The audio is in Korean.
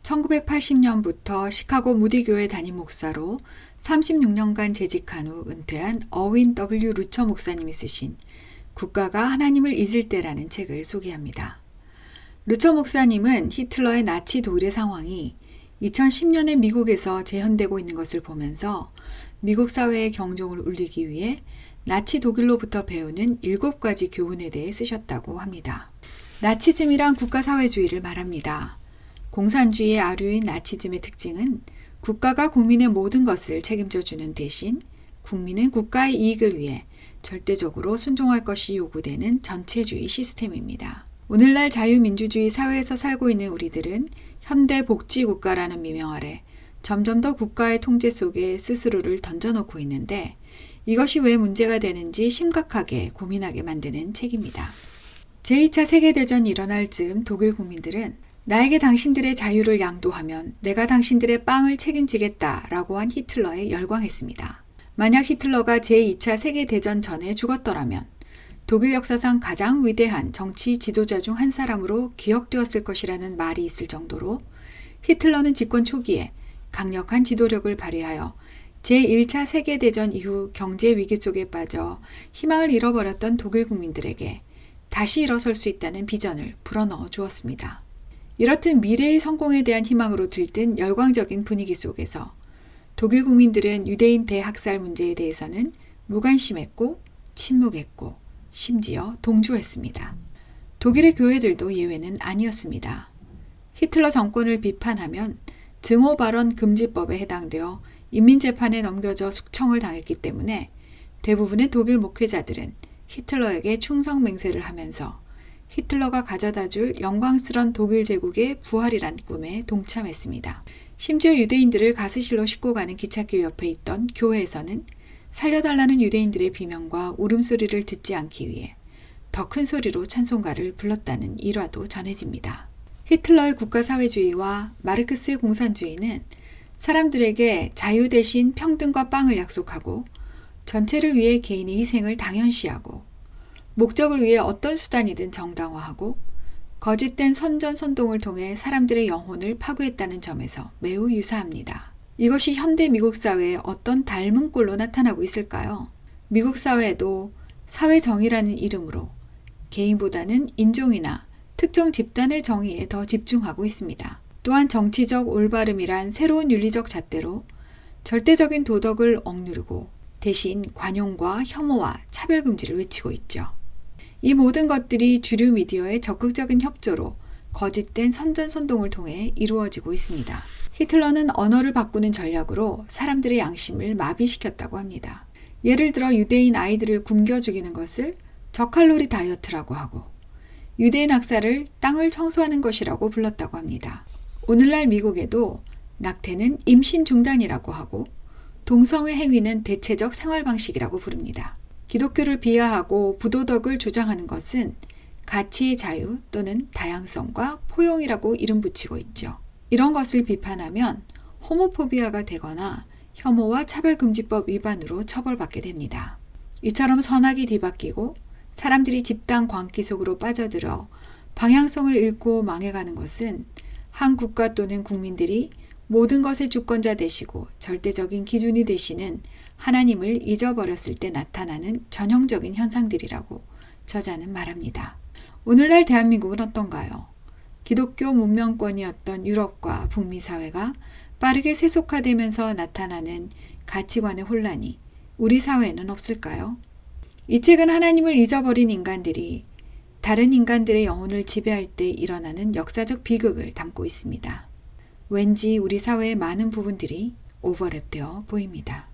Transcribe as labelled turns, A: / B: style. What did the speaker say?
A: 1980년부터 시카고 무디교회 담임 목사로 36년간 재직한 후 은퇴한 어윈 W. 루처 목사님이 쓰신 국가가 하나님을 잊을 때라는 책을 소개합니다. 루처 목사님은 히틀러의 나치 독일의 상황이 2010년에 미국에서 재현되고 있는 것을 보면서 미국 사회의 경종을 울리기 위해 나치 독일로부터 배우는 7가지 교훈에 대해 쓰셨다고 합니다. 나치즘이란 국가사회주의를 말합니다. 공산주의의 아류인 나치즘의 특징은 국가가 국민의 모든 것을 책임져주는 대신 국민은 국가의 이익을 위해 절대적으로 순종할 것이 요구되는 전체주의 시스템입니다. 오늘날 자유민주주의 사회에서 살고 있는 우리들은 현대복지국가라는 미명 아래 점점 더 국가의 통제 속에 스스로를 던져놓고 있는데 이것이 왜 문제가 되는지 심각하게 고민하게 만드는 책입니다. 제2차 세계대전이 일어날 즈음 독일 국민들은 나에게 당신들의 자유를 양도하면 내가 당신들의 빵을 책임지겠다라고 한 히틀러에 열광했습니다. 만약 히틀러가 제2차 세계대전 전에 죽었더라면 독일 역사상 가장 위대한 정치 지도자 중 한 사람으로 기억되었을 것이라는 말이 있을 정도로 히틀러는 집권 초기에 강력한 지도력을 발휘하여 제1차 세계대전 이후 경제 위기 속에 빠져 희망을 잃어버렸던 독일 국민들에게 다시 일어설 수 있다는 비전을 불어넣어 주었습니다. 이렇듯 미래의 성공에 대한 희망으로 들뜬 열광적인 분위기 속에서 독일 국민들은 유대인 대학살 문제에 대해서는 무관심했고 침묵했고 심지어 동조했습니다. 독일의 교회들도 예외는 아니었습니다. 히틀러 정권을 비판하면 증오 발언 금지법에 해당되어 인민재판에 넘겨져 숙청을 당했기 때문에 대부분의 독일 목회자들은 히틀러에게 충성 맹세를 하면서 히틀러가 가져다줄 영광스런 독일 제국의 부활이란 꿈에 동참했습니다. 심지어 유대인들을 가스실로 싣고 가는 기찻길 옆에 있던 교회에서는 살려달라는 유대인들의 비명과 울음소리를 듣지 않기 위해 더 큰 소리로 찬송가를 불렀다는 일화도 전해집니다. 히틀러의 국가사회주의와 마르크스의 공산주의는 사람들에게 자유 대신 평등과 빵을 약속하고 전체를 위해 개인의 희생을 당연시하고 목적을 위해 어떤 수단이든 정당화하고 거짓된 선전선동을 통해 사람들의 영혼을 파괴했다는 점에서 매우 유사합니다. 이것이 현대 미국 사회에 어떤 닮은 꼴로 나타나고 있을까요? 미국 사회에도 사회정의라는 이름으로 개인보다는 인종이나 특정 집단의 정의에 더 집중하고 있습니다. 또한 정치적 올바름이란 새로운 윤리적 잣대로 절대적인 도덕을 억누르고 대신 관용과 혐오와 차별금지를 외치고 있죠. 이 모든 것들이 주류 미디어의 적극적인 협조로 거짓된 선전선동을 통해 이루어지고 있습니다. 히틀러는 언어를 바꾸는 전략으로 사람들의 양심을 마비시켰다고 합니다. 예를 들어 유대인 아이들을 굶겨 죽이는 것을 저칼로리 다이어트라고 하고 유대인 학살을 땅을 청소하는 것이라고 불렀다고 합니다. 오늘날 미국에도 낙태는 임신 중단이라고 하고 동성애 행위는 대체적 생활 방식이라고 부릅니다. 기독교를 비하하고 부도덕을 조장하는 것은 가치의 자유 또는 다양성과 포용이라고 이름 붙이고 있죠. 이런 것을 비판하면 호모포비아가 되거나 혐오와 차별금지법 위반으로 처벌받게 됩니다. 이처럼 선악이 뒤바뀌고 사람들이 집단 광기 속으로 빠져들어 방향성을 잃고 망해가는 것은 한 국가 또는 국민들이 모든 것의 주권자 되시고 절대적인 기준이 되시는 하나님을 잊어버렸을 때 나타나는 전형적인 현상들이라고 저자는 말합니다. 오늘날 대한민국은 어떤가요? 기독교 문명권이었던 유럽과 북미 사회가 빠르게 세속화되면서 나타나는 가치관의 혼란이 우리 사회에는 없을까요? 이 책은 하나님을 잊어버린 인간들이 다른 인간들의 영혼을 지배할 때 일어나는 역사적 비극을 담고 있습니다. 왠지 우리 사회의 많은 부분들이 오버랩되어 보입니다.